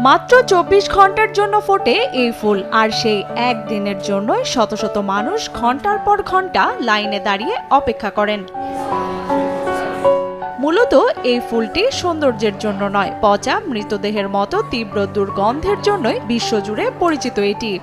মাত্র ২৪ ঘন্টার জন্য ফোটে এই ফুল, আর সেই একদিনের জন্যই শত শত মানুষ ঘন্টার পর ঘন্টা লাইনে দাঁড়িয়ে অপেক্ষা করেন। মূলত এই ফুলটি সৌন্দর্যের জন্য নয়, পচা মৃতদেহের মতো তীব্র দুর্গন্ধের জন্যই বিশ্বজুড়ে পরিচিত এটি।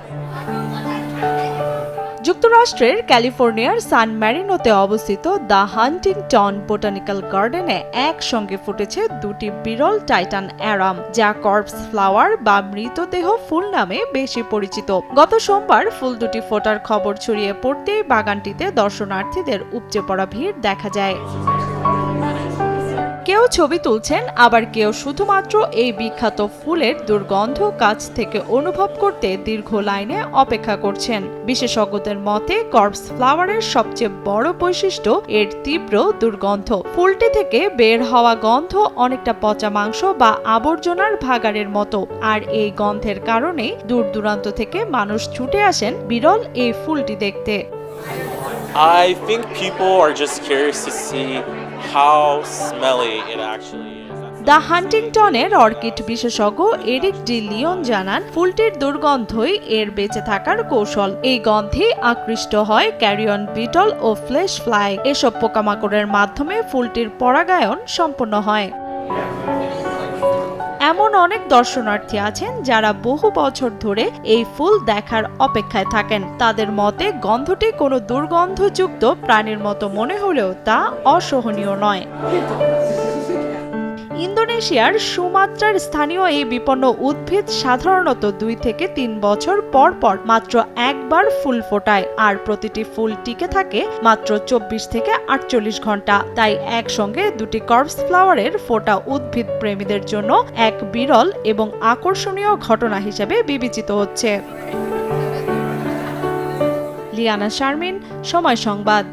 যুক্তরাষ্ট্রের ক্যালিফোর্নিয়ার সান ম্যারিনোতে অবস্থিত দ্য হান্টিংটন বোটানিক্যাল গার্ডেনে একসঙ্গে ফুটেছে দুটি বিরল টাইটান অ্যারাম, যা কর্পস ফ্লাওয়ার বা মৃতদেহ ফুল নামে বেশি পরিচিত। গত সোমবার ফুল দুটি ফোটার খবর ছড়িয়ে পড়তেই বাগানটিতে দর্শনার্থীদের উপচে পড়া ভিড় দেখা যায়। কেউ ছবি তুলছেন, আবার কেউ শুধুমাত্র এই বিখ্যাত ফুলের দুর্গন্ধ কাছ থেকে অনুভব করতে দীর্ঘ লাইনে অপেক্ষা করছেন। বিশেষজ্ঞদের মতে কর্পস ফ্লাওয়ারের সবচেয়ে বড় বৈশিষ্ট্য এর তীব্র দুর্গন্ধ। ফুলটি থেকে বের হওয়া গন্ধ অনেকটা পচা মাংস বা আবর্জনার ভাগাড়ের মতো, আর এই গন্ধের কারণেই দূর দূরান্ত থেকে মানুষ ছুটে আসেন বিরল এই ফুলটি দেখতে। I think people are just curious to see how smelly it actually is. The হান্টিংটনের অর্কিড বিশেষজ্ঞ এরিক ডি লিওন জানান, ফুলটির দুর্গন্ধই এর বেঁচে থাকার কৌশল। এই গন্ধে আকৃষ্ট হয় ক্যারিয়ন বিটল ও ফ্লেশ ফ্লাই। এসব পোকামাকড়ের মাধ্যমে ফুলটির পরাগায়ন সম্পন্ন হয়। এমন অনেক দর্শনার্থী আছেন যারা বহু বছর ধরে এই ফুল দেখার অপেক্ষায় থাকেন। তাদের মতে গন্ধটি কোনো দুর্গন্ধযুক্ত প্রাণীর মতো মনে হলেও তা অসহনীয় নয়। ইন্দোনেশিয়ার সুমাত্রার স্থানীয় এই বিপন্ন উদ্ভিদ সাধারণত ২ থেকে ৩ বছর পর পর মাত্র একবার ফুল ফোটায়, আর প্রতিটি ফুল টিকে থাকে মাত্র ২৪ থেকে ৪৮ ঘন্টা। তাই একসঙ্গে দুটি কর্পস ফ্লাওয়ারের ফোটা উদ্ভিদ প্রেমীদের জন্য এক বিরল এবং আকর্ষণীয় ঘটনা হিসেবে বিবেচিত হচ্ছে। লিয়ানা শারমিন, সময় সংবাদ।